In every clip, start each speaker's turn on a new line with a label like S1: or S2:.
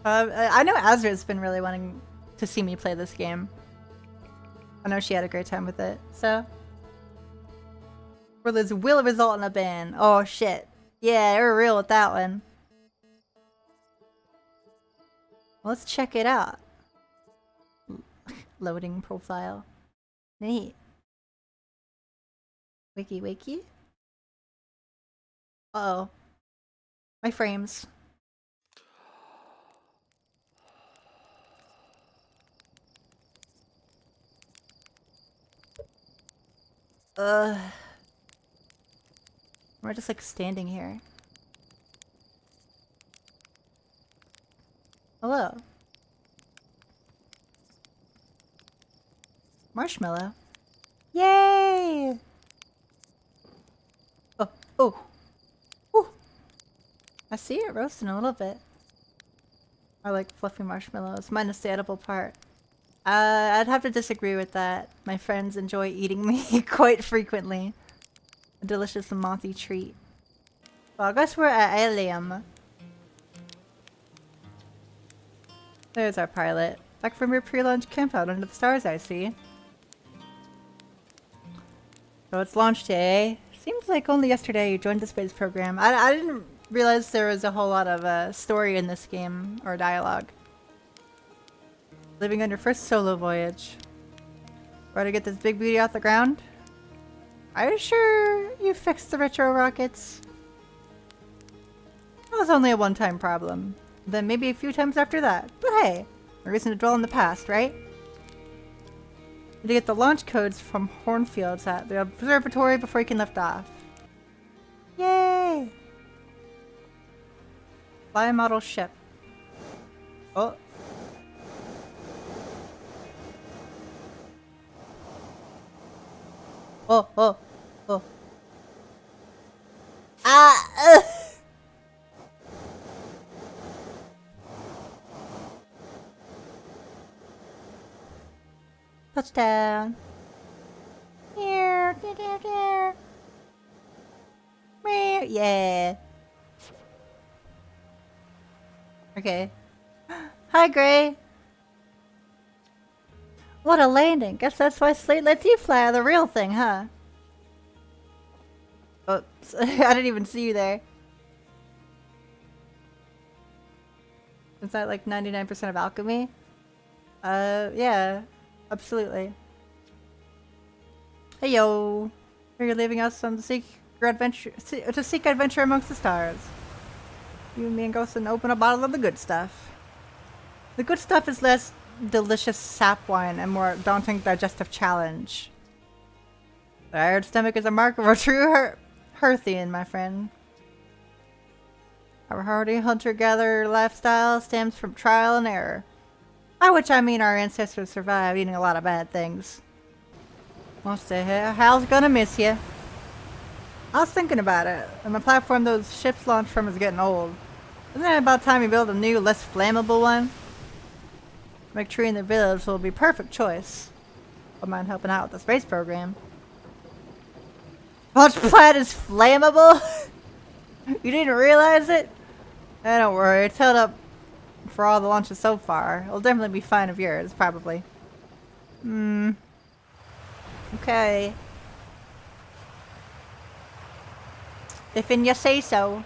S1: I know Azra's been really wanting to see me play this game. I know she had a great time with it, so. Or this will result in a ban. Oh shit. Yeah, they're real with that one. Let's check it out. Loading profile. Neat. Wiki wiki. Uh-oh. My frames. We're just like standing here. Hello. Marshmallow. Yay! Oh, oh. Ooh. I see it roasting a little bit. I like fluffy marshmallows, minus the edible part. I'd have to disagree with that. My friends enjoy eating me quite frequently. A delicious and mothy treat. Well, I guess we're at Alien. There's our pilot. Back from your pre-launch campout under the stars, I see. So it's launch day. Seems like only yesterday you joined the space program. I didn't realize there was a whole lot of story in this game, or dialogue. Living on your first solo voyage. Ready to get this big beauty off the ground? Are you sure you fixed the retro rockets? That was only a one-time problem. Then maybe a few times after that. But hey, no reason to dwell in the past, right? Need to get the launch codes from Hornfields at the observatory before you can lift off. Yay! Fly a model ship. Oh. Oh, oh, oh. Ah! Touchdown. Here, here. Yeah. Okay. Hi, Gray. What a landing. Guess that's why Slate lets you fly the real thing, huh? Oops. I didn't even see you there. Is that like 99% of alchemy? Yeah. Absolutely. Hey yo! Are you leaving us on the seek adventure amongst the stars? You, me, and Ghost and open a bottle of the good stuff. The good stuff is less delicious sap wine and more daunting digestive challenge. The iron stomach is a mark of a true Hearthian, my friend. Our hardy hunter-gatherer lifestyle stems from trial and error. By which I mean our ancestors survived eating a lot of bad things. What's the hell? Hal's gonna miss you. I was thinking about it, and the platform those ships launch from is getting old. Isn't it about time we build a new, less flammable one? McTree in the village will be a perfect choice. Don't mind helping out with the space program. Launch pad is flammable? You didn't realize it? Don't worry, it's held up for all the launches so far. It'll definitely be fine of yours, probably. Okay. If you say so.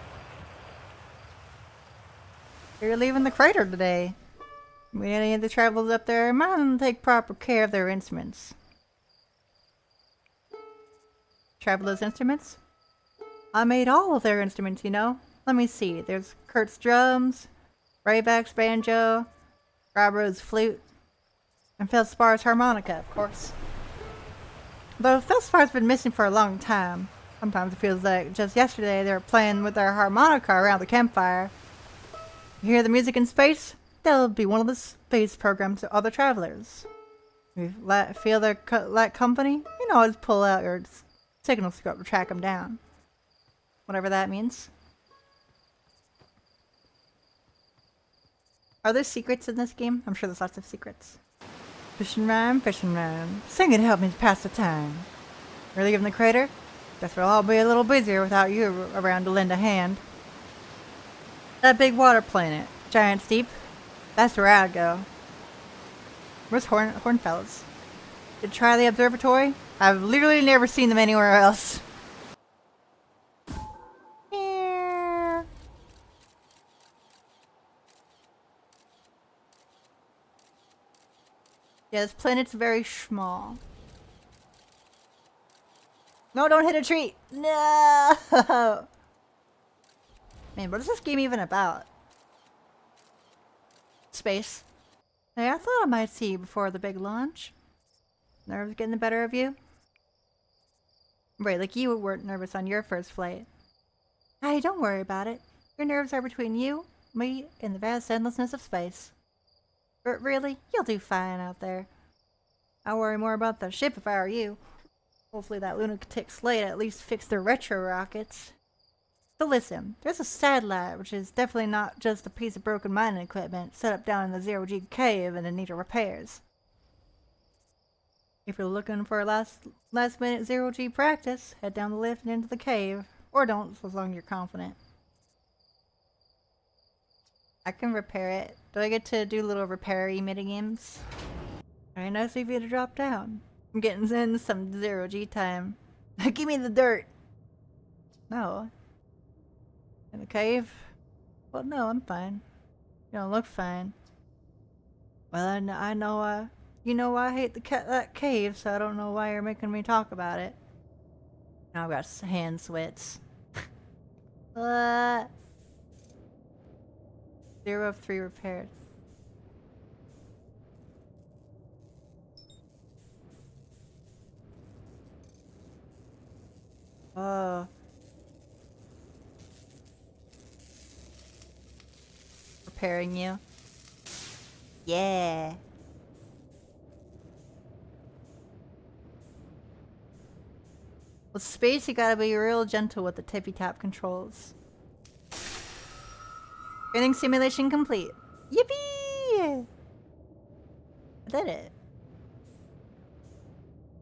S1: You're leaving the crater today. When any of the travelers up there might take proper care of their instruments. Travelers' instruments? I made all of their instruments, you know. Let me see. There's Kurt's drums, Rayback's banjo, Robro's flute, and Feldspar's harmonica, of course. Though Feldspar's been missing for a long time. Sometimes it feels like just yesterday they were playing with their harmonica around the campfire. You hear the music in space? They'll be one of the space program's other travelers. If you feel their lack company, you can always pull out your signal scope to track them down. Whatever that means. Are there secrets in this game? I'm sure there's lots of secrets. Fishing rhyme, sing it to help me pass the time. You're leaving the crater? Guess we'll all be a little busier without you around to lend a hand. That big water planet, Giant Steep. That's where I'd go. Where's Hornfelds? Did try the observatory? I've literally never seen them anywhere else. Yeah, this planet's very small. No, don't hit a tree! No! Man, what is this game even about? Space. Hey, I thought I might see you before the big launch. Nerves getting the better of you? Right, like you weren't nervous on your first flight. Hey, don't worry about it. Your nerves are between you, me, and the vast endlessness of space. But really, you'll do fine out there. I'd worry more about the ship if I were you. Hopefully that lunatic slate at least fixed their retro rockets. So listen, there's a satellite, which is definitely not just a piece of broken mining equipment set up down in the Zero-G cave and in need of repairs. If you're looking for a last minute Zero-G practice, head down the lift and into the cave. Or don't, as long as you're confident. I can repair it. Do I get to do little repair-y minigames? Very nice of you to drop down. I'm getting in some Zero-G time. Give me the dirt! No. In the cave? Well, no, I'm fine. You don't look fine. Well, I know, you know I hate that cave, so I don't know why you're making me talk about it. Now I've got hand sweats. 0 of 3 repaired. Oh. Repairing you. Yeah. With space, you gotta be real gentle with the tippy-tap controls. Training simulation complete. Yippee! I did it.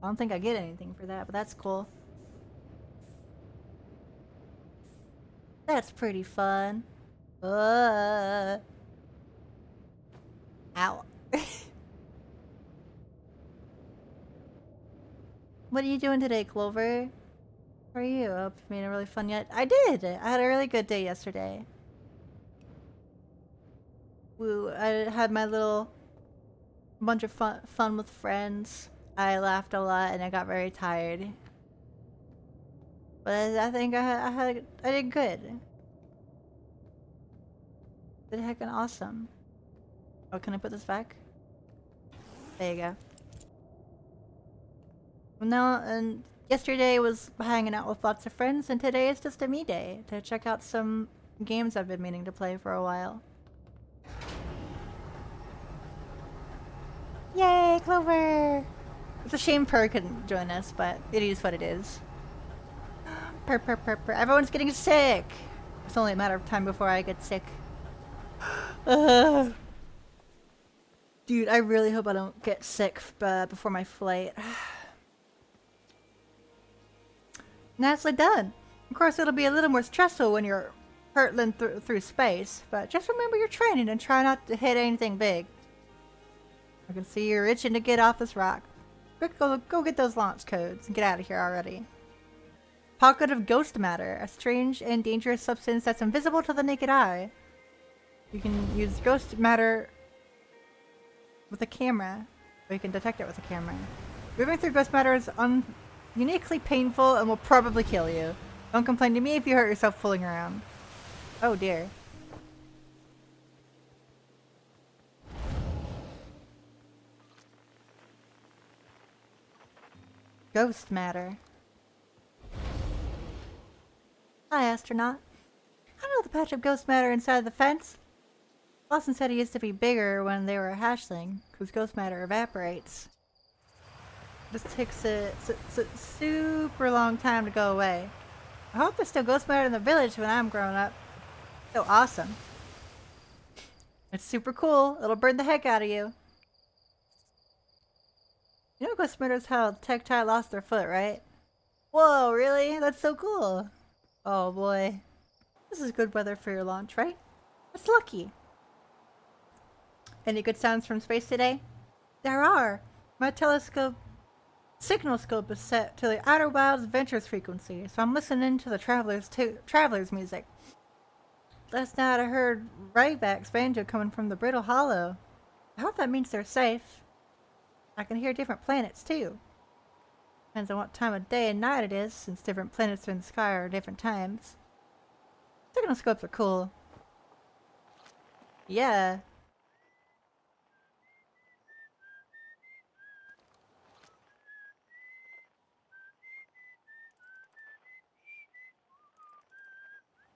S1: I don't think I get anything for that, but that's cool. That's pretty fun. Ow. What are you doing today, Clover? How are you? I hope you made it really fun yet. I did! I had a really good day yesterday. Woo, I had my little bunch of fun with friends. I laughed a lot and I got very tired. But I think I did good. Did heckin' awesome. Oh, can I put this back? There you go. No, and yesterday was hanging out with lots of friends, and today is just a me day to check out some games I've been meaning to play for a while. Yay, Clover! It's a shame Purr couldn't join us, but it is what it is. Purr. Everyone's getting sick! It's only a matter of time before I get sick. Dude, I really hope I don't get sick before my flight. Nicely done. Of course, it'll be a little more stressful when you're hurtling through space, but just remember your training and try not to hit anything big. I can see you're itching to get off this rock. Quick, go get those launch codes and get out of here already. Pocket of ghost matter, a strange and dangerous substance that's invisible to the naked eye. You can use ghost matter with a camera, or you can detect it with a camera. Moving through ghost matter is uniquely painful and will probably kill you. Don't complain to me if you hurt yourself fooling around. Oh dear. Ghost matter. Hi, astronaut. I know the patch of ghost matter inside the fence. Lawson said it used to be bigger when they were a hatchling, because ghost matter evaporates. This takes a super long time to go away. I hope there's still ghost matter in the village when I'm grown up. So awesome. It's super cool. It'll burn the heck out of you. You know ghost matter is how Tectile lost their foot, right? Whoa, really? That's so cool. Oh boy. This is good weather for your launch, right? That's lucky. Any good sounds from space today? There are. My telescope signal scope is set to the Outer Wilds Ventures frequency, so I'm listening to the travelers music. Last night I heard Rayback's banjo coming from the Brittle Hollow. I hope that means they're safe. I can hear different planets too. Depends on what time of day and night it is, since different planets are in the sky are different times. Signal scopes are cool. Yeah.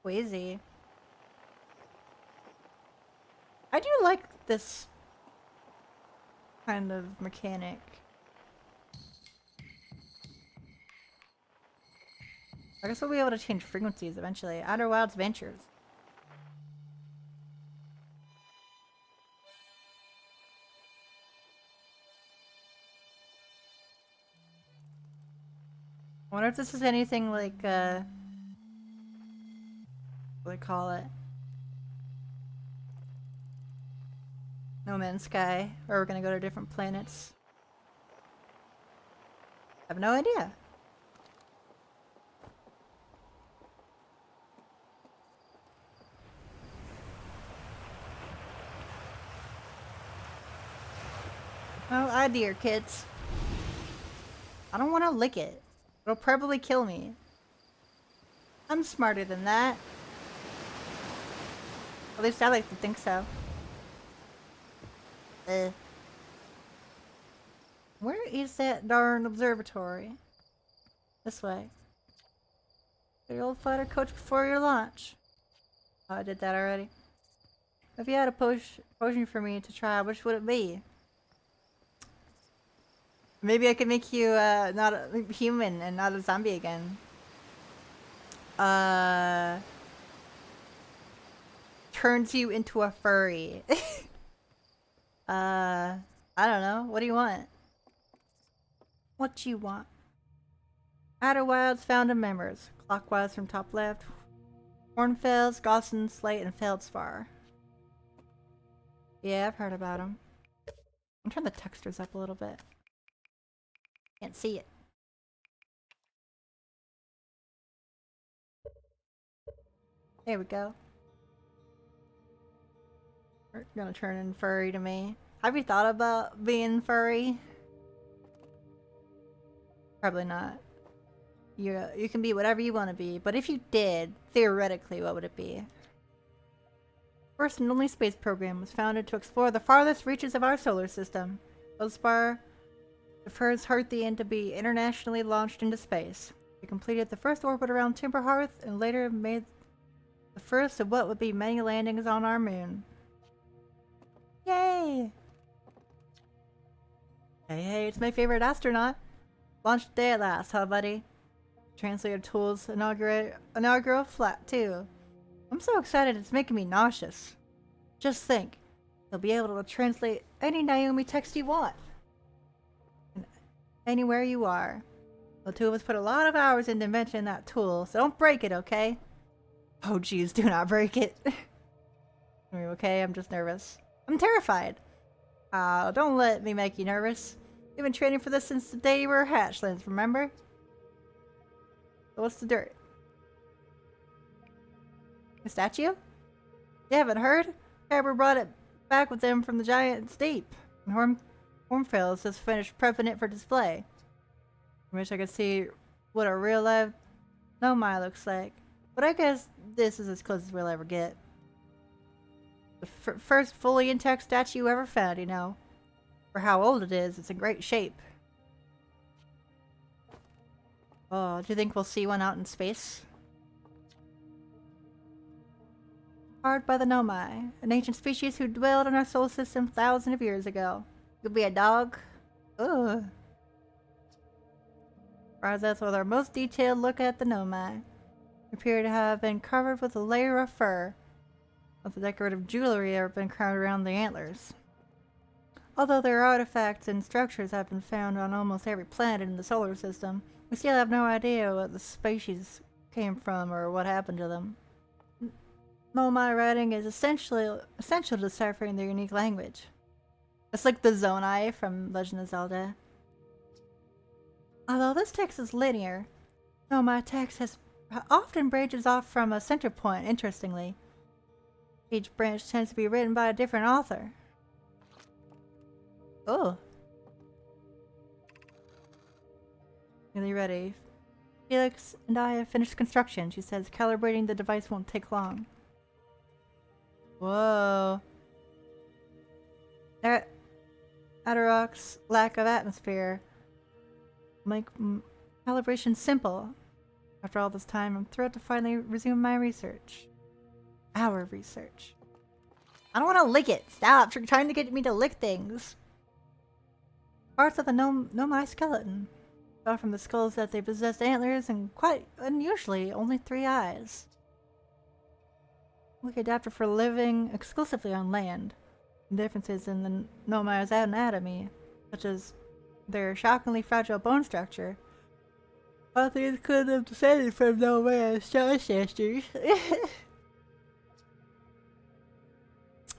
S1: Wheezy. I do like this kind of mechanic. I guess we'll be able to change frequencies eventually. Outer Wilds Ventures. I wonder if this is anything like, what do they call it? No Man's Sky, or we're gonna go to different planets. I have no idea. Oh, idea, kids. I don't want to lick it. It'll probably kill me. I'm smarter than that. At least I like to think so. Where is that darn observatory? This way. The old fighter coach before your launch. Oh, I did that already. If you had a potion for me to try, which would it be? Maybe I could make you not a human and not a zombie again. Turns you into a furry. I don't know. What do you want? What you want? Outer Wilds found in members. Clockwise from top left. Hornfels, Gosson, Slate, and Feldspar. Yeah, I've heard about them. I'm turn the textures up a little bit. Can't see it. There we go. We're gonna turn in furry to me. Have you thought about being furry? Probably not. You can be whatever you want to be, but if you did, theoretically, what would it be? First and only space program was founded to explore the farthest reaches of our solar system. Feldspar, the first Hearthian to be internationally launched into space. We completed the first orbit around Timberhearth and later made the first of what would be many landings on our moon. Yay! Hey, it's my favorite astronaut. Launch day at last, huh, buddy? Translator tools inaugural flat, too. I'm so excited it's making me nauseous. Just think, you'll be able to translate any Naomi text you want. And anywhere you are. The two of us put a lot of hours into inventing that tool, so don't break it, okay? Oh geez, do not break it. Are you okay? I'm just nervous. I'm terrified. Don't let me make you nervous. You've been training for this since the day you were hatchlings, remember? So what's the dirt? A statue? You haven't heard? Harbour brought it back with them from the Giant's Deep. And Hornfels has finished prepping it for display. I wish I could see what a real life Nomai looks like. But I guess this is as close as we'll ever get. The first fully intact statue ever found, you know. For how old it is, it's in great shape. Oh, do you think we'll see one out in space? Carved by the Nomai, an ancient species who dwelled in our solar system thousands of years ago. Could be a dog. Ugh. Provides us with our most detailed look at the Nomai. They appear to have been covered with a layer of fur, with the decorative jewelry that have been crowned around the antlers. Although their artifacts and structures have been found on almost every planet in the solar system, we still have no idea what the species came from or what happened to them. Nomai writing is essential to deciphering their unique language. It's like the Zonai from Legend of Zelda. Although this text is linear, no, my text has often branches off from a center point, interestingly. Each branch tends to be written by a different author. Oh. Nearly ready. Felix and I have finished construction. She says calibrating the device won't take long. Whoa. Adarok's lack of atmosphere make calibration simple. After all this time, I'm thrilled to finally resume my research. Our research. I don't want to lick it. Stop trying to get me to lick things. Parts of the Nomai skeleton. Thought from the skulls that they possessed antlers and, quite unusually, only 3 eyes. We adapted for living exclusively on land. Differences in the Nomai's anatomy, such as their shockingly fragile bone structure. All things could have descended from Nomai's ancestors.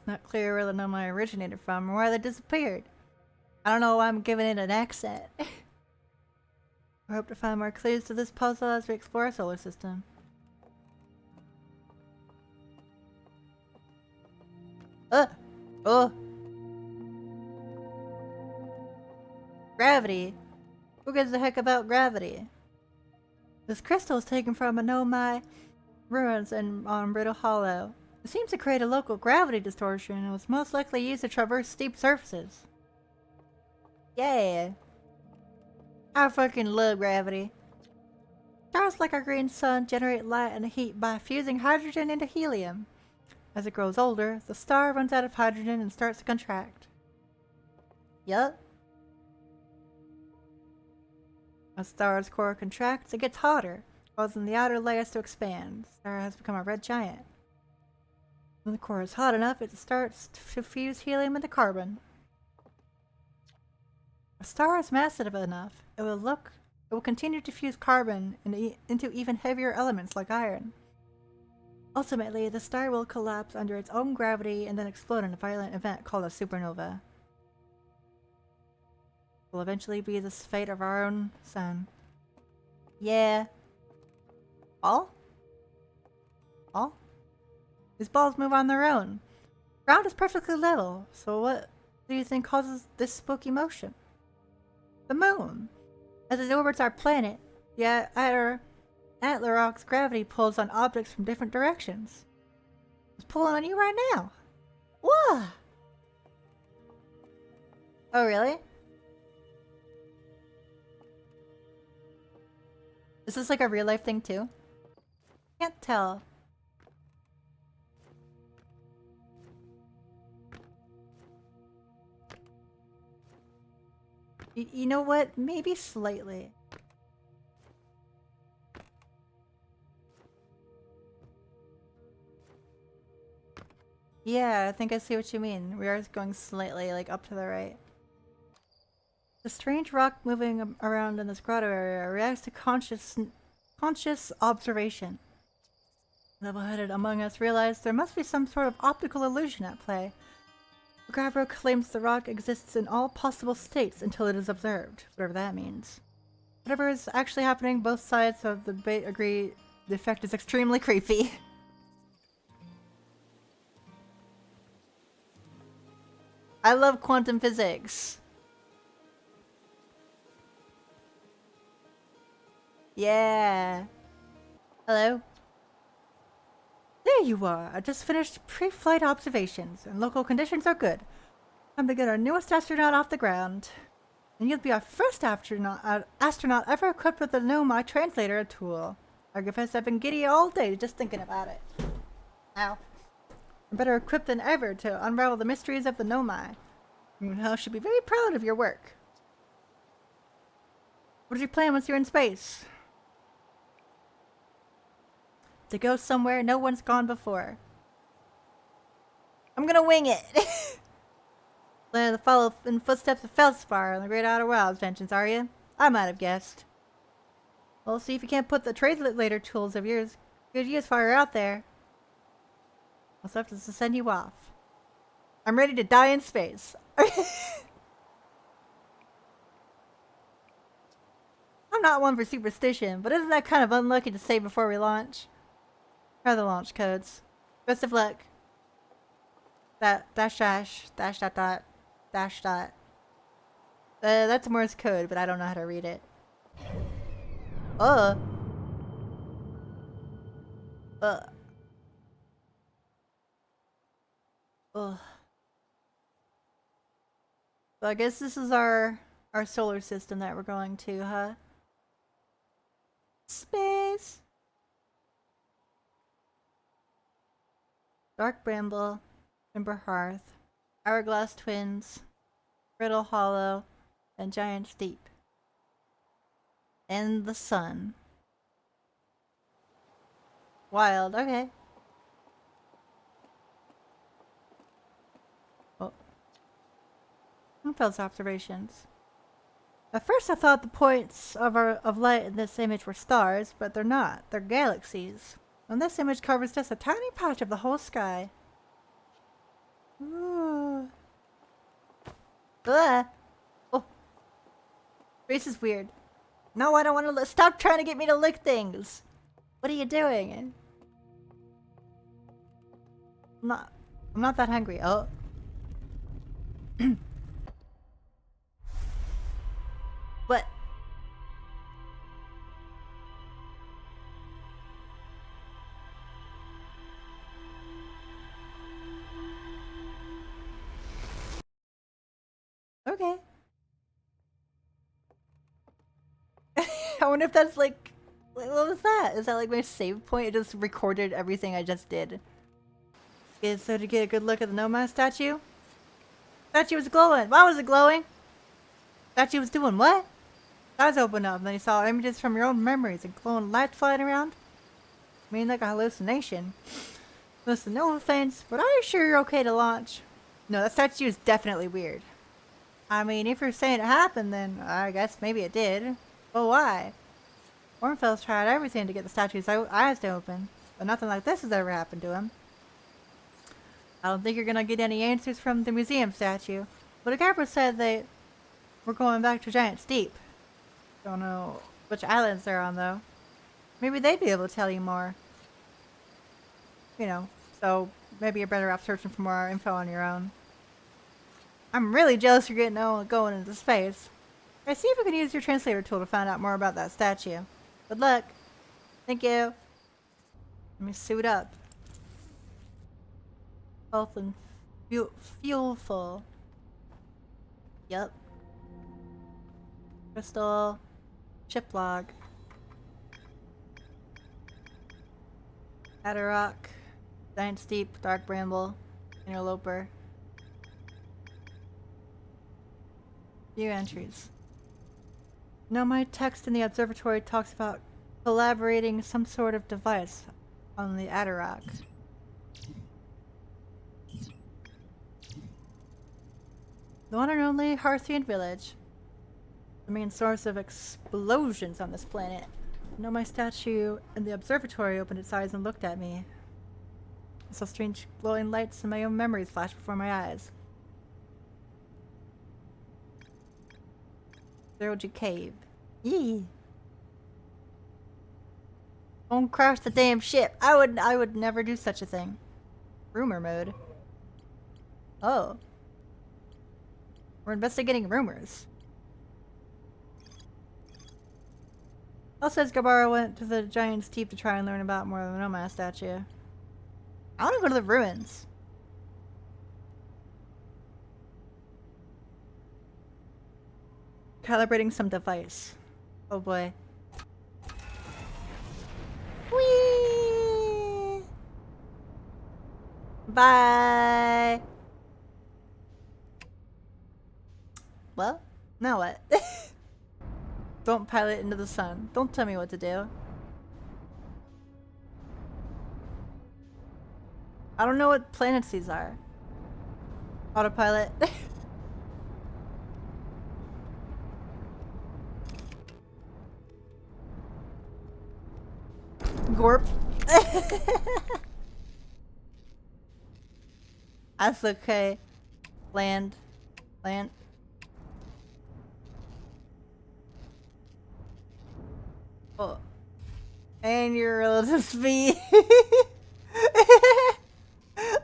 S1: Not clear where the Nomai originated from or why they disappeared. I don't know why I'm giving it an accent. I hope to find more clues to this puzzle as we explore our solar system. Oh! Gravity! Who gives a heck about gravity? This crystal is taken from a Nomai ruins on Brittle Hollow. It seems to create a local gravity distortion and was most likely used to traverse steep surfaces. Yeah! I fucking love gravity. Stars like our green sun generate light and heat by fusing hydrogen into helium. As it grows older, the star runs out of hydrogen and starts to contract. Yup. As the star's core contracts, it gets hotter, causing the outer layers to expand. The star has become a red giant. When the core is hot enough, it starts to fuse helium into carbon. If a star is massive enough, it will continue to fuse carbon into even heavier elements like iron. Ultimately, the star will collapse under its own gravity and then explode in a violent event called a supernova. It will eventually be the fate of our own sun. Yeah. Ball? Ball? These balls move on their own. The ground is perfectly level, so what do you think causes this spooky motion? The moon. As it orbits our planet, the Atlarok's gravity pulls on objects from different directions. It's pulling on you right now. Whoa! Oh, really? Is this like a real life thing too? Can't tell. You know what? Maybe slightly. Yeah, I think I see what you mean. We are going slightly, like, up to the right. The strange rock moving around in this grotto area reacts to conscious observation. Level-headed among us realize there must be some sort of optical illusion at play. Grabro claims the rock exists in all possible states until it is observed, whatever that means. Whatever is actually happening, both sides of the debate agree the effect is extremely creepy. I love quantum physics. Yeah. Hello? There you are. I just finished pre-flight observations, and local conditions are good. Time to get our newest astronaut off the ground. And you'll be our first astronaut ever equipped with the Nomai translator tool. I confess I've been giddy all day just thinking about it. Ow. I'm better equipped than ever to unravel the mysteries of the Nomai. You should be very proud of your work. What is your plan once you're in space? To go somewhere no one's gone before. I'm gonna wing it! Plan to follow in the footsteps of Feldspar on the Great Outer Wilds mentions, are you? I might have guessed. Well, see if you can't put the translator tools of yours good use while you're out there. What's left is to send you off. I'm ready to die in space. I'm not one for superstition, but isn't that kind of unlucky to say before we launch? Here are the launch codes. Best of luck. Dash dash dot dot dash dot. That's Morse code, but I don't know how to read it. Uh. Ugh. So I guess this is our solar system that we're going to, huh? Space. Dark Bramble, Timber Hearth, Hourglass Twins, Brittle Hollow, and Giant Steep. And the sun. Wild, okay. Oh. Moonfeld's observations. At first I thought the points of light in this image were stars, but they're not. They're galaxies. And this image covers just a tiny patch of the whole sky. Ooh. Ugh. Oh. Space is weird. No, I don't want to stop trying to get me to lick things. What are you doing? I'm not that hungry. Oh. What? Okay. I wonder if that's like what was that? Is that like my save point? It just recorded everything I just did. Okay, so to get a good look at the Nomad statue. Statue was glowing. Why was it glowing? Statue was doing what? Eyes opened up, and then you saw images from your own memories and glowing lights flying around. I mean, like a hallucination. Listen, no offense, but are you sure you're okay to launch? No, that statue is definitely weird. I mean, if you're saying it happened, then I guess maybe it did. But why? Ornfeld's tried everything to get the statue's eyes to open, but nothing like this has ever happened to him. I don't think you're gonna get any answers from the museum statue. But a Gabra said they were going back to Giant Steep. Don't know which islands they're on, though. Maybe they'd be able to tell you more. You know, so maybe you're better off searching for more info on your own. I'm really jealous you're going into space. I see if we can use your translator tool to find out more about that statue. Good luck. Thank you. Let me suit up. Health and fuelful. Yep. Crystal. Chip log. Adderrock. Giant Steep. Dark Bramble. Interloper. Few entries. Now my text in the observatory talks about collaborating some sort of device on the Adderrock. The one and only Hearthian village. The main source of explosions on this planet. Now my statue in the observatory opened its eyes and looked at me. I saw strange glowing lights and my own memories flash before my eyes. Zero-G Cave. Yee. Don't crash the damn ship. I would never do such a thing. Rumor mode. Oh. We're investigating rumors. Also says Gabara went to the Giant Steep to try and learn about more of the Nomad statue. I want to go to the ruins. Calibrating some device. Oh boy. Whee! Bye! Well, now what? Don't pilot into the sun. Don't tell me what to do. I don't know what planets these are. Autopilot. Gorp. That's okay. Land. Plant. Oh. And your relative speed.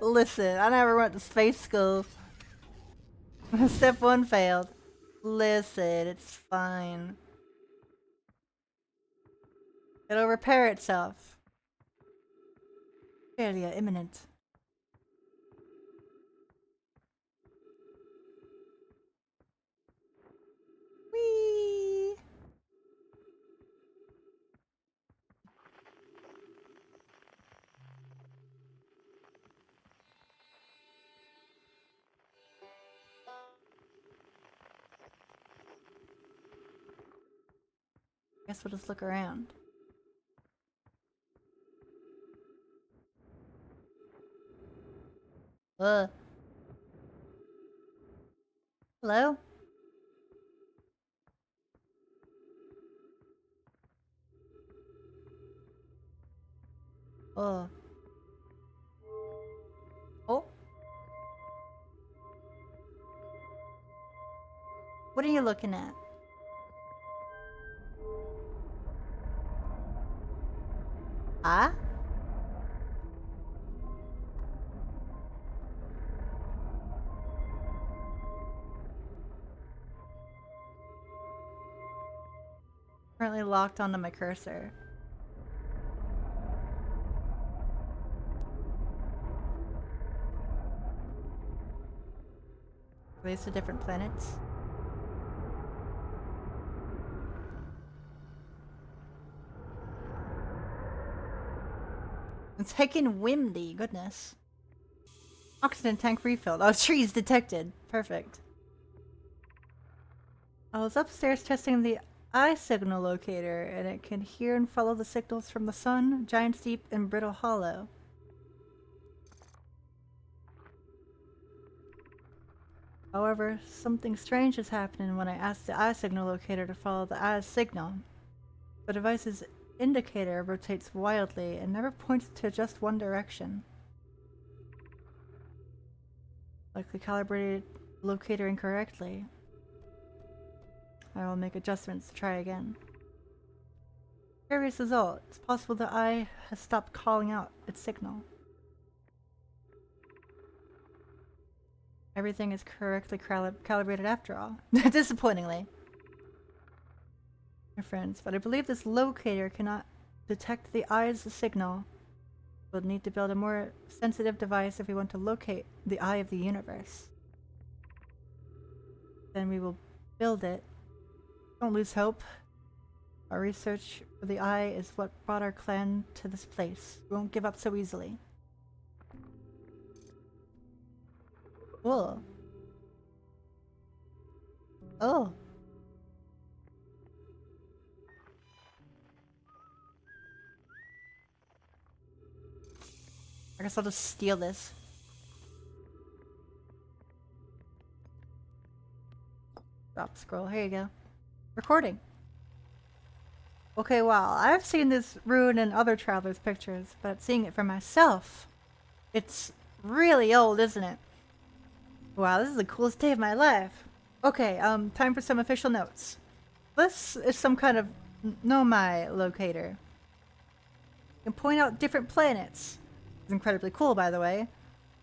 S1: Listen, I never went to space school. Step 1 failed. Listen, it's fine. It'll repair itself. Failure imminent. Whee! Guess we'll just look around. Hello? Oh. Oh? What are you looking at? Huh? Currently locked onto my cursor. Are these the different planets? It's heckin' windy, goodness. Oxygen tank refilled. Oh, trees detected. Perfect. I was upstairs testing the eye signal locator, and it can hear and follow the signals from the sun, Giant's Deep, and Brittle Hollow. However, something strange is happening when I ask the eye signal locator to follow the eye signal. The device's indicator rotates wildly and never points to just one direction. Likely calibrated locator incorrectly. I will make adjustments to try again. Curious result. It's possible the eye has stopped calling out its signal. Everything is correctly calibrated after all. Disappointingly. My friends, but I believe this locator cannot detect the eye's signal. We'll need to build a more sensitive device if we want to locate the eye of the universe. Then we will build it. Don't lose hope. Our research for the eye is what brought our clan to this place. We won't give up so easily. Cool. Oh. I guess I'll just steal this. Drop scroll. Here you go. Recording. Okay, wow. I've seen this ruin in other travelers' pictures, but seeing it for myself, it's really old, isn't it? Wow, this is the coolest day of my life. Okay, time for some official notes. This is some kind of Nomai locator. You can point out different planets. It's incredibly cool, by the way.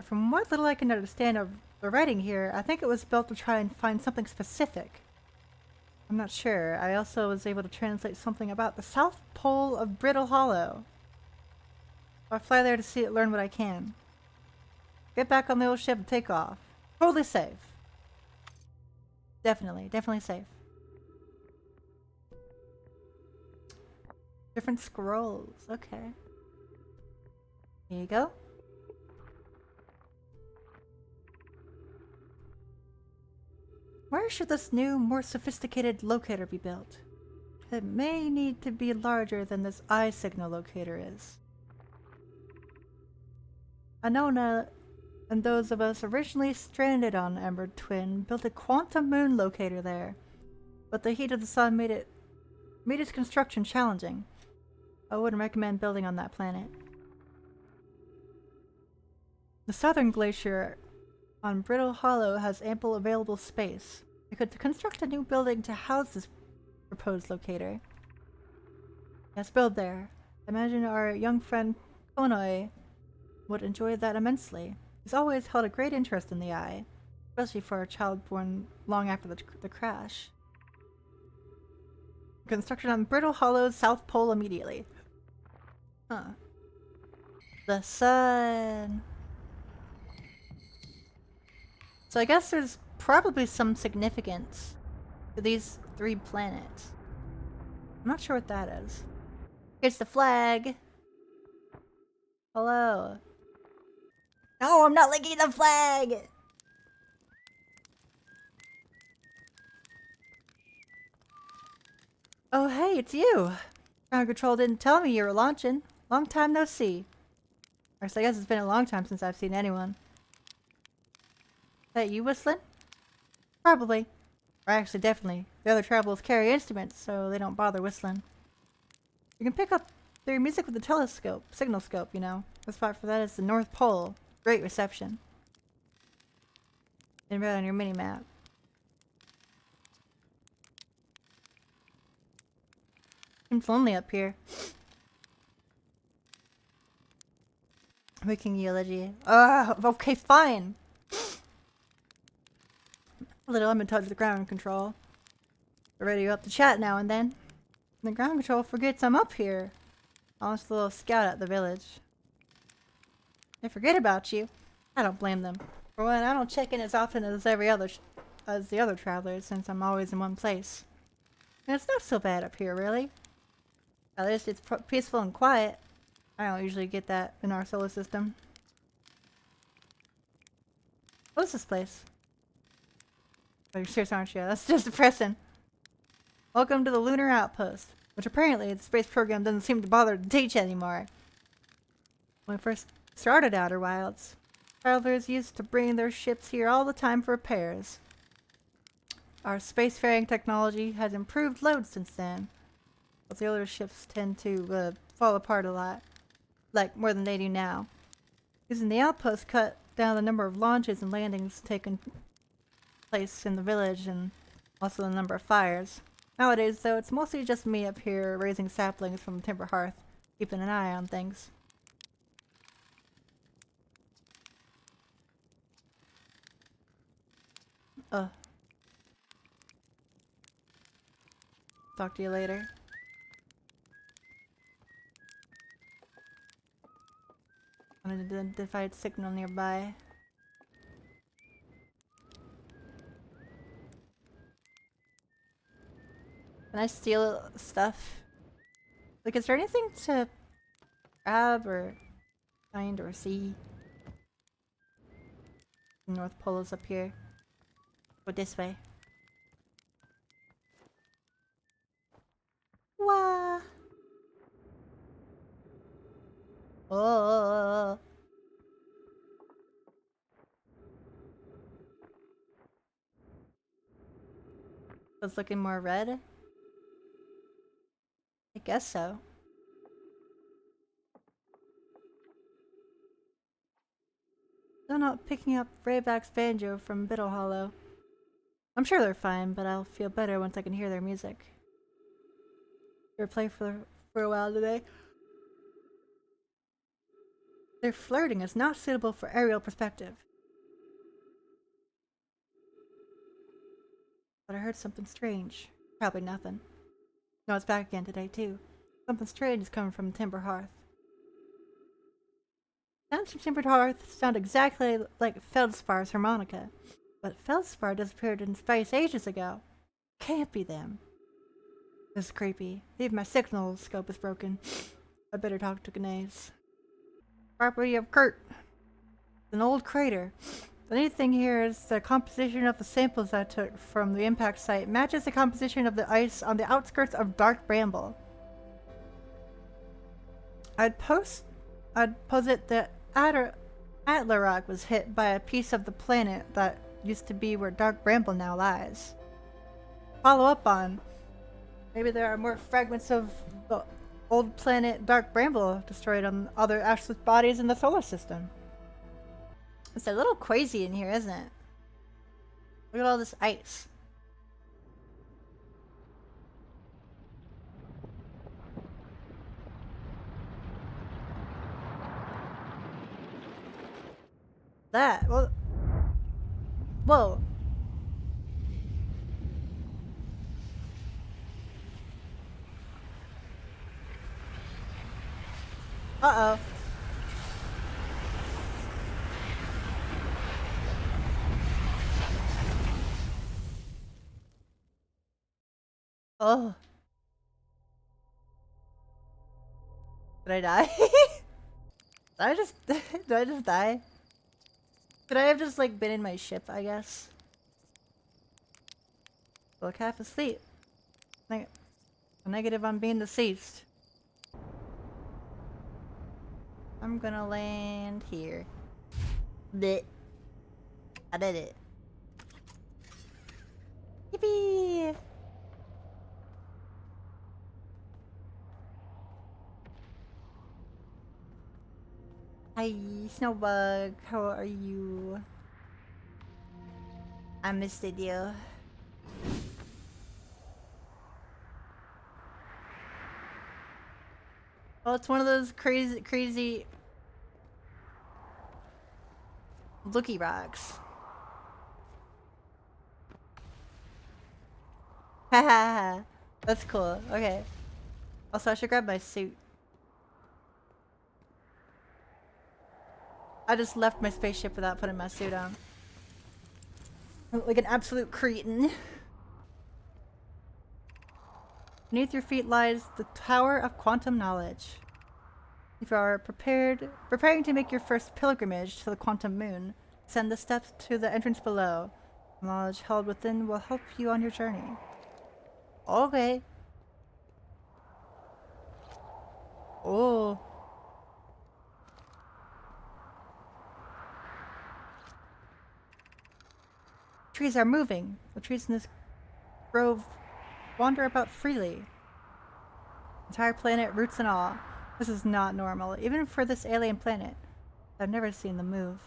S1: From what little I can understand of the writing here, I think it was built to try and find something specific. I'm not sure. I also was able to translate something about the South Pole of Brittle Hollow. I'll fly there to see it, learn what I can. Get back on the old ship and take off. Totally safe. Definitely safe. Different scrolls. Okay. Here you go. Where should this new, more sophisticated locator be built? It may need to be larger than this eye signal locator is. Anona and those of us originally stranded on Ember Twin built a quantum moon locator there, but the heat of the sun made its construction challenging. I wouldn't recommend building on that planet. The southern glacier on Brittle Hollow has ample available space. We could construct a new building to house this proposed locator. Yes, build there. Imagine our young friend Konoi would enjoy that immensely. He's always held a great interest in the eye, especially for a child born long after the crash. Construction on Brittle Hollow's South Pole immediately. Huh. The sun. So I guess there's probably some significance to these 3 planets. I'm not sure what that is. Here's the flag. Hello. No, I'm not licking the flag! Oh, hey, it's you. Ground Control didn't tell me you were launching. Long time no see. Or so I guess it's been a long time since I've seen anyone. Is that you whistling? Probably. Or actually, definitely. The other travelers carry instruments, so they don't bother whistling. You can pick up their music with the telescope, signal scope, you know. The spot for that is the North Pole. Great reception. And right on your mini-map. Seems lonely up here. Making eulogy. Okay, fine. A little I'm in touch with the ground control. We're ready up to chat now and then. The ground control forgets I'm up here. Honest little scout at the village. They forget about you. I don't blame them. For one, I don't check in as often as as the other travelers since I'm always in one place. And it's not so bad up here, really. At least it's peaceful and quiet. I don't usually get that in our solar system. What's this place? Oh, you're serious, aren't you? That's just depressing. Welcome to the Lunar Outpost, which apparently the space program doesn't seem to bother to teach anymore. When we first started Outer Wilds, travelers used to bring their ships here all the time for repairs. Our spacefaring technology has improved loads since then, but the older ships tend to fall apart a lot, like more than they do now. Using the outpost cut down the number of launches and landings taken place in the village and also the number of fires. Nowadays, though, it's mostly just me up here raising saplings from the timber hearth, keeping an eye on things. Talk to you later. Unidentified signal nearby. Can I steal stuff? Like, is there anything to grab or find or see? The North Pole is up here. Go this way. Wah! Oh! It's looking more red? I guess so. Still not picking up Rayback's banjo from Biddle Hollow. I'm sure they're fine, but I'll feel better once I can hear their music. They play for a while today. Their flirting is not suitable for aerial perspective. But I heard something strange. Probably nothing. No, it's back again today, too. Something strange is coming from Timber Hearth. Sounds from Timber Hearth sound exactly like Feldspar's harmonica. But Feldspar disappeared in space ages ago. Can't be them. This is creepy. Even my signal scope is broken. I better talk to Gnaze. Property of Kurt. It's an old crater. The neat thing here is the composition of the samples I took from the impact site matches the composition of the ice on the outskirts of Dark Bramble. I'd posit that Atlarok was hit by a piece of the planet that used to be where Dark Bramble now lies. Follow up on. Maybe there are more fragments of the old planet Dark Bramble destroyed on other ashless bodies in the solar system. It's a little crazy in here, isn't it? Look at all this ice. That, well, whoa. Uh-oh. Oh. Did I die? Did I just die? Could I have just like been in my ship, I guess? Look, half asleep. Negative on being deceased. I'm gonna land here. Blech. I did it. Yippee! Hi, Snowbug. How are you? I missed you. Well, it's one of those crazy looky rocks. Haha, that's cool. Okay. Also, I should grab my suit. I just left my spaceship without putting my suit on. Like an absolute cretin. Beneath your feet lies the Tower of Quantum Knowledge. If you are preparing to make your first pilgrimage to the Quantum Moon, send the steps to the entrance below. The knowledge held within will help you on your journey. Okay. Oh. Trees are moving. The trees in this grove wander about freely. Entire planet, roots and all. This is not normal, even for this alien planet. I've never seen them move.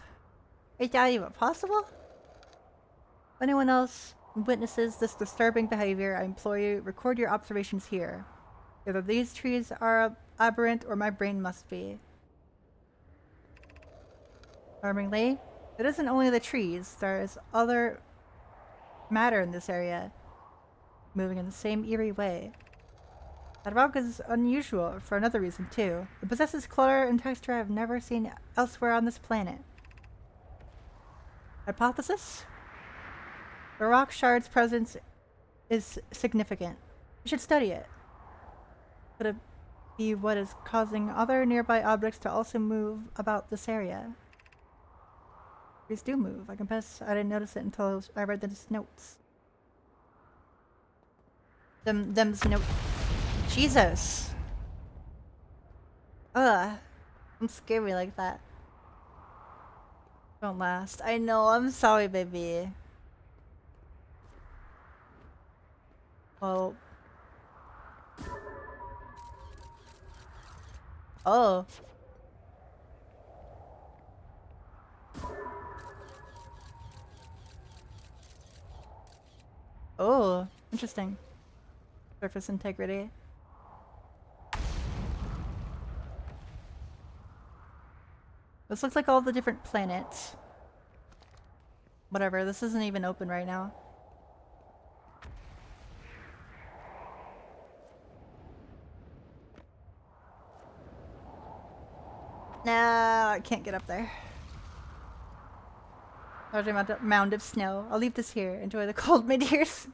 S1: Is that even possible? If anyone else witnesses this disturbing behavior, I implore you, record your observations here. Either these trees are aberrant or my brain must be. Alarmingly, it isn't only the trees, there is other matter in this area, moving in the same eerie way. That rock is unusual for another reason too. It possesses color and texture I've never seen elsewhere on this planet. Hypothesis? The rock shard's presence is significant. We should study it. Could it be what is causing other nearby objects to also move about this area? Trees do move. I confess I didn't notice it until I read these notes. Them's notes. Jesus! Ugh. Don't scare me like that. Don't last. I know, I'm sorry, baby. Well... Oh. Oh. Interesting. Surface integrity. This looks like all the different planets. Whatever, this isn't even open right now. No, I can't get up there. Large mound of snow. I'll leave this here. Enjoy the cold mid-years.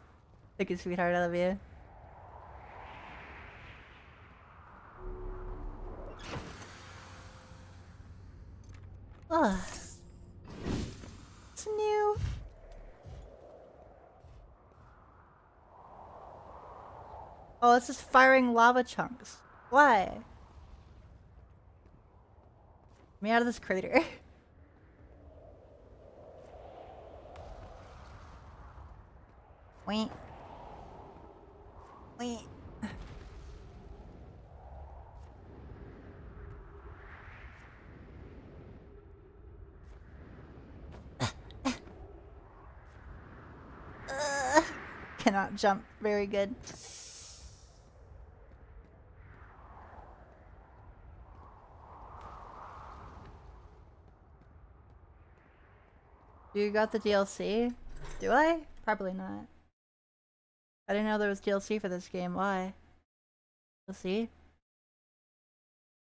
S1: Thank you, sweetheart. I love you. Ugh. It's new. Oh, it's just firing lava chunks. Why? Get me out of this crater. Wait. Wait. cannot jump very good. You got the DLC? Do I? Probably not. I didn't know there was DLC for this game. Why? DLC?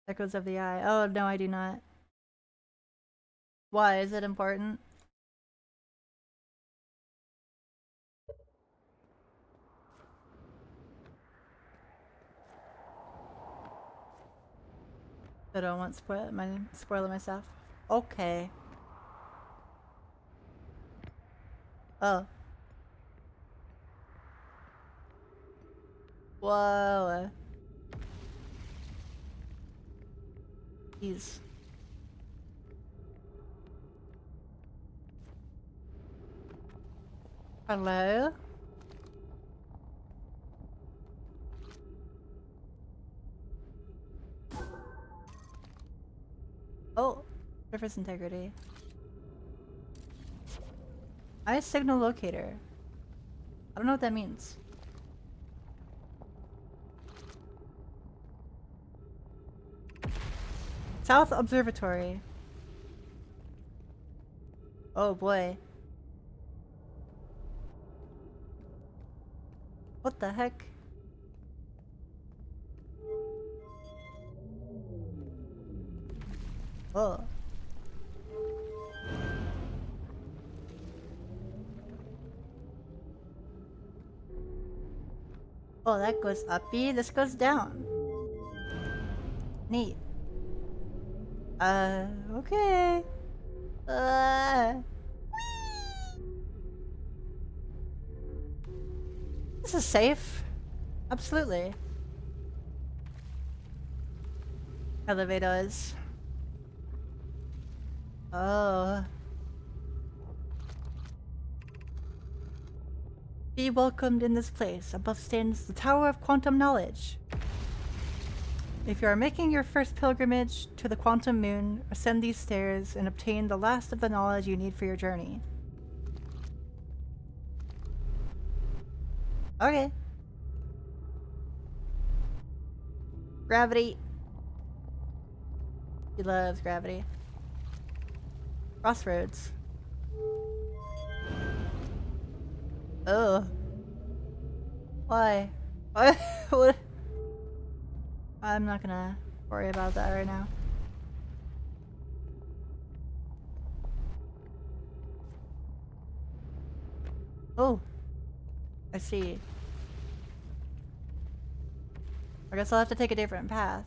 S1: Echoes of the Eye. Oh, no, I do not. Why? Is it important? I don't want spoiling myself. Okay. Oh. Whoa. Jeez. Hello? Oh. Surface integrity. I signal locator. I don't know what that means. South Observatory. Oh boy. What the heck? Oh. Oh, that goes uppy. This goes down. Neat. Okay. This is safe. Absolutely. Elevators. Oh. Be welcomed in this place. Above stands the Tower of Quantum Knowledge. If you are making your first pilgrimage to the Quantum Moon, ascend these stairs and obtain the last of the knowledge you need for your journey. Okay. Gravity. He loves gravity. Crossroads. Oh. Why? What? I'm not gonna worry about that right now. Oh. I see. I guess I'll have to take a different path.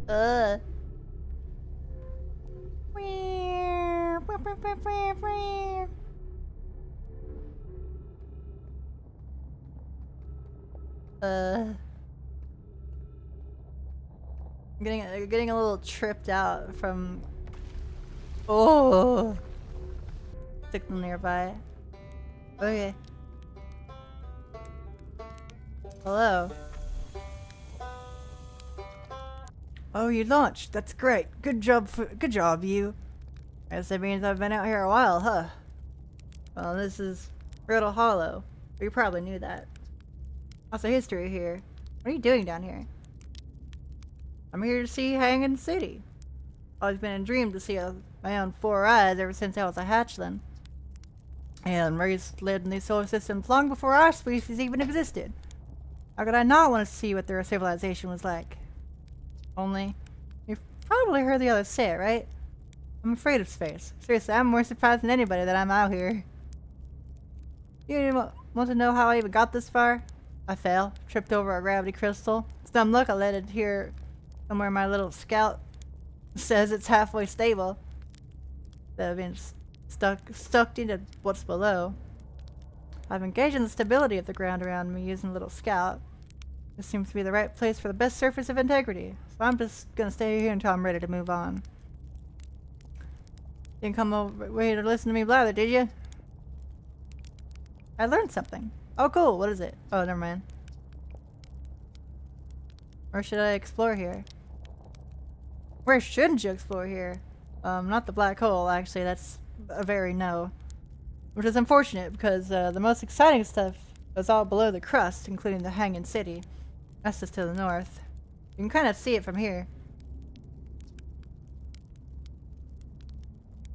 S1: Uh. I'm getting a little tripped out from. Oh. Signal nearby. Okay. Hello. Oh, you launched. That's great. Good job, you. I guess that means I've been out here a while, huh? Well, this is Riddle Hollow. You probably knew that. Lots of history here. What are you doing down here? I'm here to see Hanging City. Always been a dream to see my own four eyes ever since I was a hatchling. And raised lived in these solar systems long before our species even existed. How could I not want to see what their civilization was like? Only, you've probably heard the others say it, right? I'm afraid of space. Seriously, I'm more surprised than anybody that I'm out here. You even want to know how I even got this far? I fell, tripped over a gravity crystal. Some luck I let it here somewhere my little scout says it's halfway stable. That I've been stuck into what's below. I've engaged in the stability of the ground around me using a little scout. This seems to be the right place for the best surface of integrity, so I'm just gonna stay here until I'm ready to move on. Didn't come over here to listen to me blather, did you? I learned something. Oh cool, what is it? Oh, never mind. Or should I explore here? Where shouldn't you explore here? Not the black hole, actually. That's a very no. Which is unfortunate because the most exciting stuff is all below the crust, including the Hanging City. That's just to the north. You can kind of see it from here.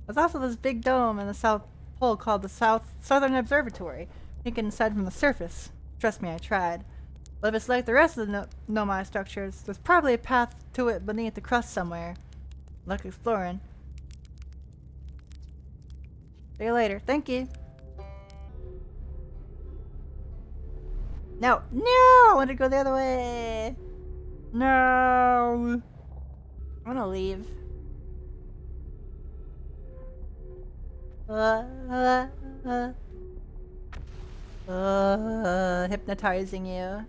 S1: There's also this big dome in the South Pole called the Southern Observatory. You can inside from the surface. Trust me, I tried. But if it's like the rest of the Nomai structures, there's probably a path to it beneath the crust somewhere. Luck exploring. See you later. Thank you. No! No! I want to go the other way! No! I want to leave. Hypnotizing you.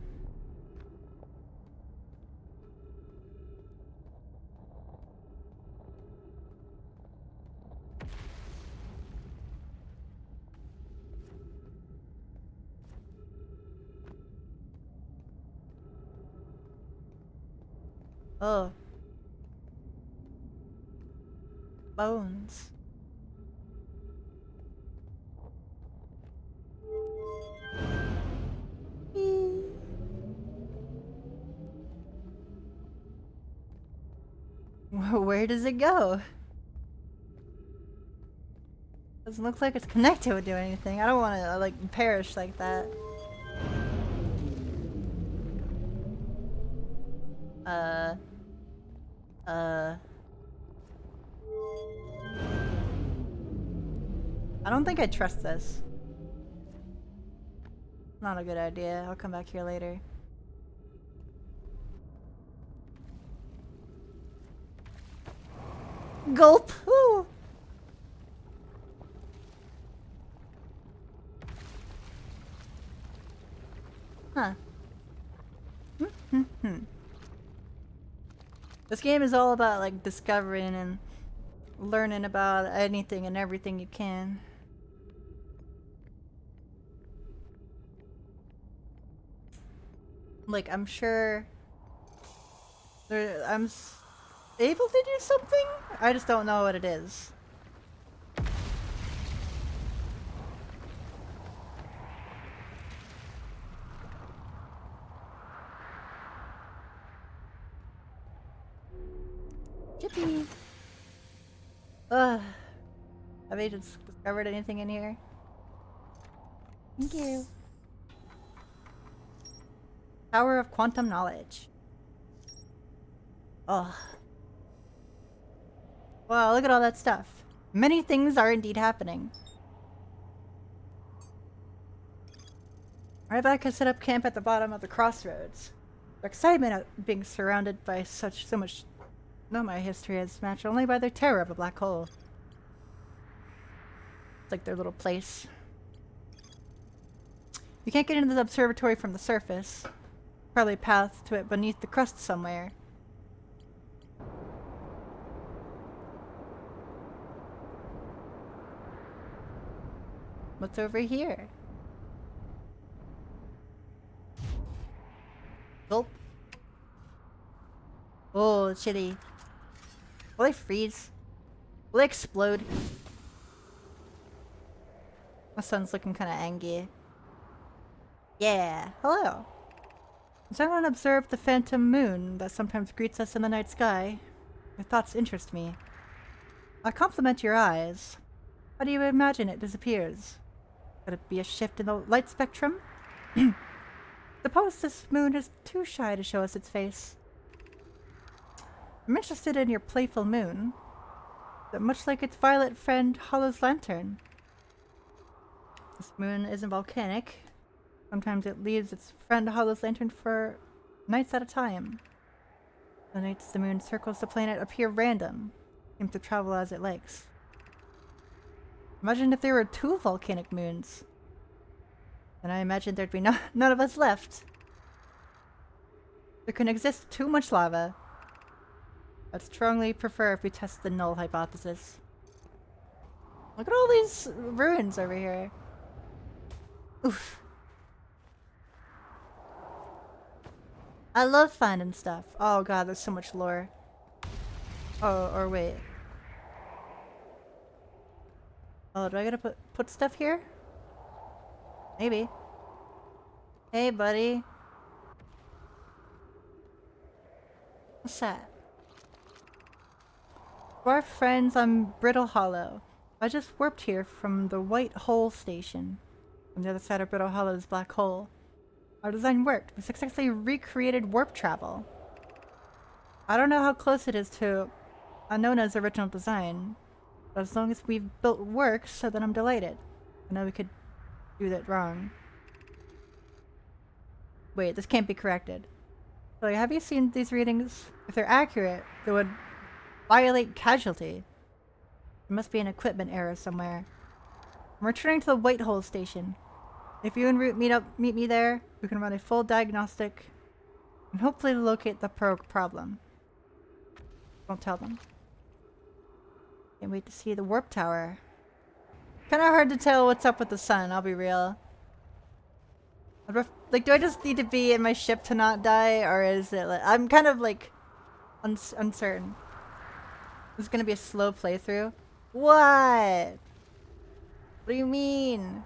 S1: Oh. Bones. Where does it go? Doesn't look like it's connected to anything. I don't want to like perish like that. I don't think I trust this. Not a good idea. I'll come back here later. Gulp! Ooh. Huh. This game is all about like discovering and learning about anything and everything you can. Like, I'm sure I'm able to do something? I just don't know what it is. Chippy! Ugh. Have you discovered anything in here? Thank you. Power of quantum knowledge. Ugh. Wow, look at all that stuff. Many things are indeed happening. Ryback has set up camp at the bottom of the crossroads. Their excitement at being surrounded by so much Nomai history is matched only by their terror of a black hole. It's like their little place. You can't get into the observatory from the surface. Probably a path to it beneath the crust somewhere. What's over here? Gulp. Oh, chilly. Will they freeze? Will they explode? My son's looking kind of angry. Yeah, hello. Has anyone observed the phantom moon that sometimes greets us in the night sky? Your thoughts interest me. I compliment your eyes. How do you imagine it disappears? Could it be a shift in the light spectrum? Suppose this moon is too shy to show us its face. I'm interested in your playful moon, but much like its violet friend Hollow's lantern. This moon isn't volcanic. Sometimes it leaves its friend Hollow's lantern for nights at a time. The nights the moon circles the planet appear random, seem to travel as it likes. Imagine if there were 2 volcanic moons. Then I imagine there'd be none of us left. There can exist too much lava. I'd strongly prefer if we test the null hypothesis. Look at all these ruins over here. Oof. I love finding stuff. Oh god, there's so much lore. Oh, or wait. Oh, do I gotta put stuff here? Maybe. Hey, buddy. What's that? To our friends on Brittle Hollow. I just warped here from the White Hole Station. On the other side of Brittle Hollow's black hole. Our design worked. We successfully recreated warp travel. I don't know how close it is to Anona's original design, but as long as we've built works, so then I'm delighted. I know we could do that wrong. Wait, this can't be corrected. So, like, have you seen these readings? If they're accurate, they would violate casualty. There must be an equipment error somewhere. I'm returning to the Whitehole station. If you and Root meet me there, we can run a full diagnostic and hopefully locate the problem. Don't tell them. Can't wait to see the warp tower. Kinda hard to tell what's up with the sun, I'll be real. Like, do I just need to be in my ship to not die, or is it like... I'm kind of, like, uncertain. This is gonna be a slow playthrough. What? What do you mean?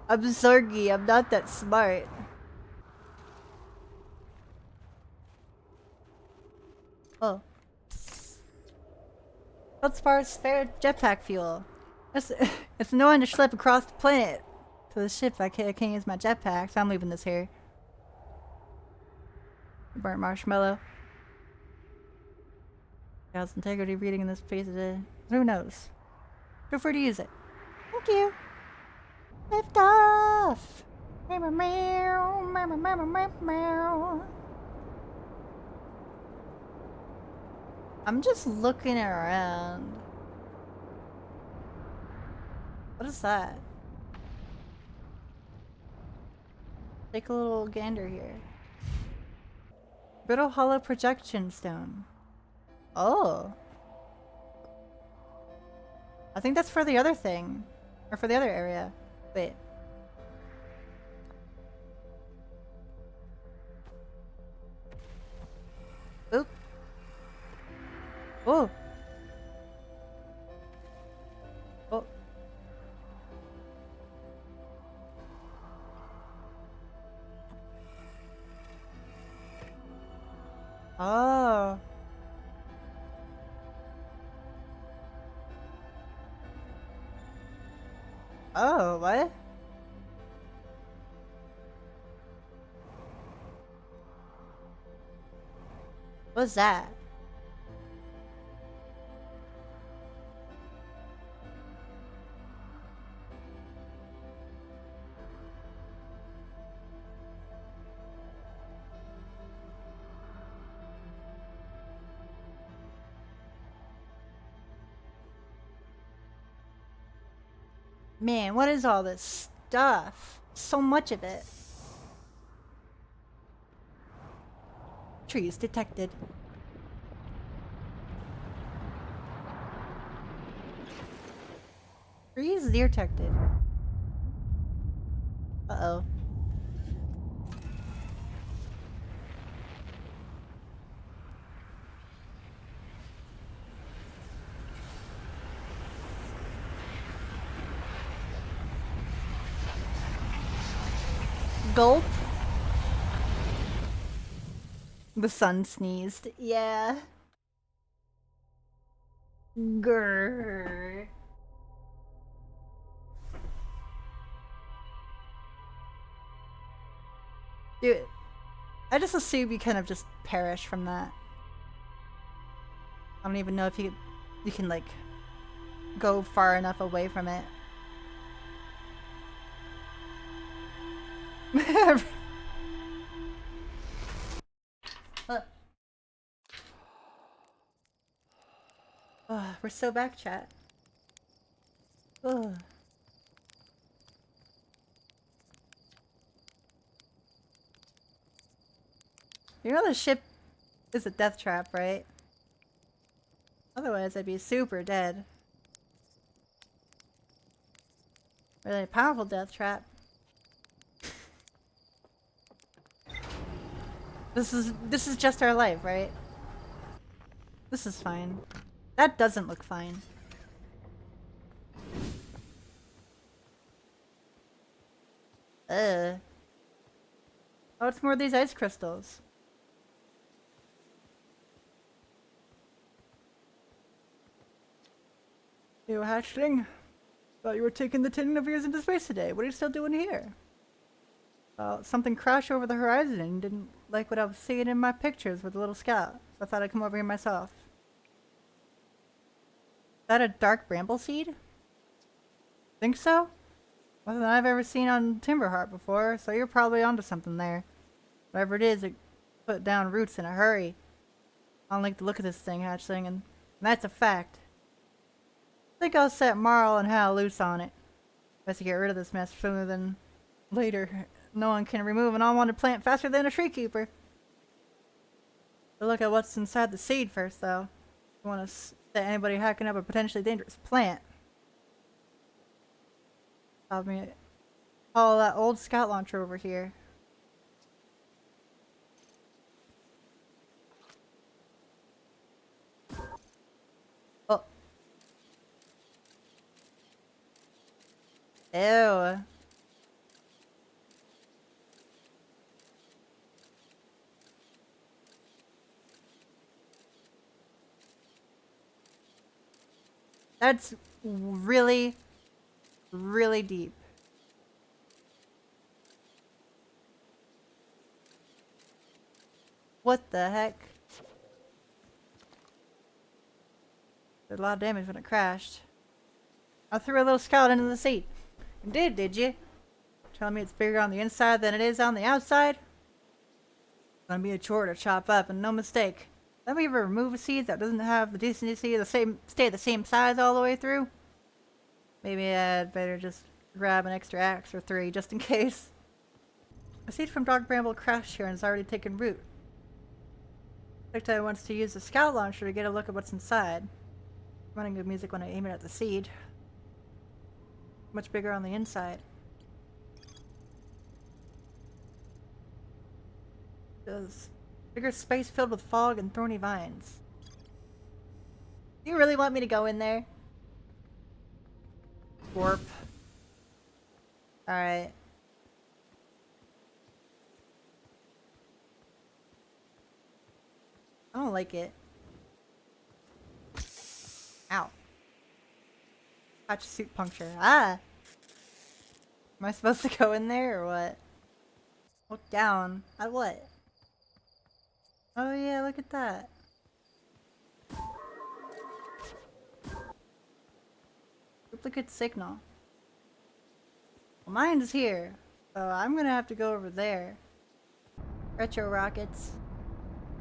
S1: I'm Zorgy, I'm not that smart. Oh. Let's borrow spare jetpack fuel. It's no one to schlep across the planet to the ship. I can't use my jetpack, so I'm leaving this here. Burnt marshmallow. God's integrity reading in this place today. Who knows? Feel free to use it. Thank you. Lift off. Meow, meow, meow, meow, meow, meow. I'm just looking around. What is that? Take a little gander here. Brittle Hollow Projection Stone. Oh. I think that's for the other thing. Or for the other area. Wait. Oop. Oh. Oh. Oh. Oh, what? What's that? Man, what is all this stuff? So much of it. Trees detected. Trees detected. Uh-oh. Gulp. The sun sneezed. Yeah. Grrr. Dude, I just assume you kind of just perish from that. I don't even know if you can like go far enough away from it. We're so back, chat. Ugh. You know the ship is a death trap, right? Otherwise I'd be super dead. Really powerful death trap. This is just our life, right? This is fine. That doesn't look fine. Oh, it's more of these ice crystals. You hatchling? Thought you were taking the 10 of yours into space today. What are you still doing here? Something crashed over the horizon and didn't like what I was seeing in my pictures with the little scout. So I thought I'd come over here myself. Is that a dark bramble seed? Think so? Nothing I've ever seen on Timberheart before, so you're probably onto something there. Whatever it is, it put down roots in a hurry. I don't like the look of this thing, hatchling, and that's a fact. I think I'll set Marl and Hal loose on it. Best to get rid of this mess sooner than later. No one can remove an unwanted plant faster than a tree keeper. We'll look at what's inside the seed first, though. I want to set anybody hacking up a potentially dangerous plant. Stop me. Follow that old scout launcher over here. Oh. Ew. That's really, really deep. What the heck? Did a lot of damage when it crashed. I threw a little scout into the seat. You did you? Telling me it's bigger on the inside than it is on the outside? It's gonna be a chore to chop up, and no mistake. Let me ever remove a seed that doesn't have the decency to stay the same size all the way through? Maybe I'd better just grab an extra axe or 3 just in case. A seed from Dog Bramble crashed here and has already taken root. Projectile wants to use the scout launcher to get a look at what's inside. Running good music when I aim it at the seed. Much bigger on the inside. There's bigger space filled with fog and thorny vines. You really want me to go in there? Warp. Alright. I don't like it. Ow. Patch suit puncture. Ah! Am I supposed to go in there or what? Look down. At what? Oh yeah, look at that. Duplicate signal. Well, mine is here. So I'm gonna have to go over there. Retro rockets.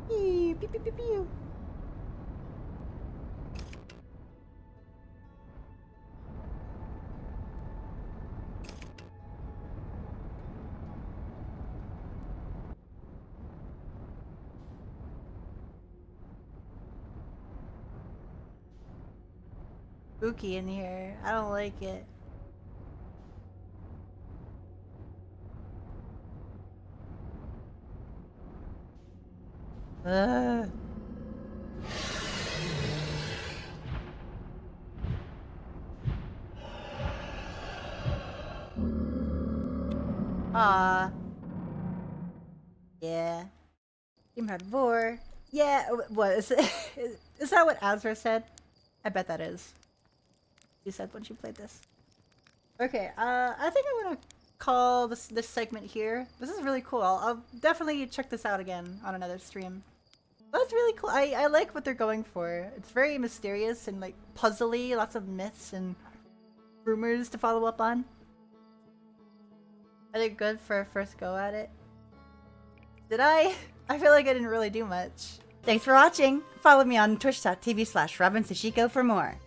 S1: Pew, pew, pew, pew, pew. Spooky in here. I don't like it. Ugh. Ah. Yeah. Team had vor. Yeah. What is it? Is that what Azra said? I bet that is. She said when she played this. Okay. I think I'm gonna call this segment here. This is really cool. I'll definitely check this out again on another stream. That's really cool. I like what they're going for. It's very mysterious and like puzzly. Lots of myths and rumors to follow up on. I did good for a first go at it. Did I? I feel like I didn't really do much.
S2: Thanks for watching. Follow me on twitch.tv/RobinSashiko for more.